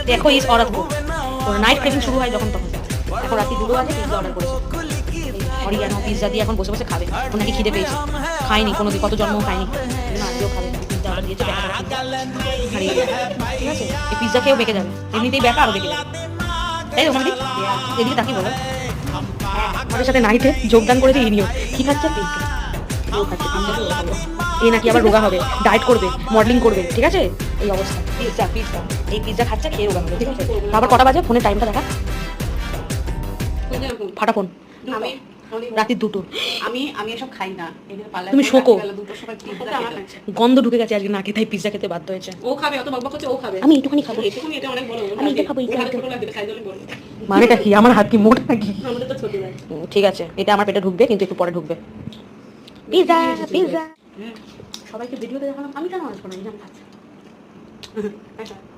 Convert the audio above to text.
দেখো ইস औरत को ওর নাইট ক্রেভিং শুরু হয় যখন তখন। এখন রাত্রি 2 বাজে পিৎজা অর্ডার করেছে। অরিগানো পিৎজা দিয়ে এখন বসে বসে খাবে। ওর নাকি খিদে পেয়েছে, খায়নি কোনোদিন, কত জন্মও খায়নি, না আজকেও খাবে। পিৎজা অর্ডার দিয়েছে, বেকার হারিয়ে গেছে। ঠিক আছে, এই পিৎজা খেয়েও বেঁকে যাবে, এমনিতেই বেকা আরও বেঁকে যাবে। তাই তো মানে এদিকে তাকিয়ে বলো। আমাদের সাথে নাইটে যোগদান করেছে ইনিও। কি খাচ্ছে? পিৎজা। ও খাচ্ছে পিৎজা। এই নাকি আবার রোগা হবে, ডায়েট করবে, মডেলিং করবে, ঠিক আছে? এই অবস্থা। পিৎজা পিৎজা এই পিৎজা খাচ্ছে, খেয়ে রোগা হবে, ঠিক আছে? আবার কটা বাজে? ফোনের টাইমটা দেখা। ফাটা ফোন। আমি রাত্রি 2টো। আমি আমি এসব খাই না। তুমি শোকো। দুটোর সময় পিৎজা খেতে। গন্ধ ঢুকে গেছে আজকে নাকে, তাই পিৎজা খেতে বাধ্য হয়েছে। ও খাবে, অত বকবক করছে, ও খাবে। আমি একটুখানি খাবো। একটুখানি, এটা অনেক বড়। আমি এটা খাবো, ওর হাতে ছোট লাগবে, খাই দিলে বড়। মানেটা কি? আমার হাত কি মোটা নাকি? আমাদের তো ছোট লাগে। ঠিক আছে, এটা আমার পেটে ঢুকবে, কিন্তু একটু পরে ঢুকবে। Pizza pizza. সবাইকে ভিডিওতে দেখালাম, আমি কেন আসবো না? এই যে আমি খাচ্ছি।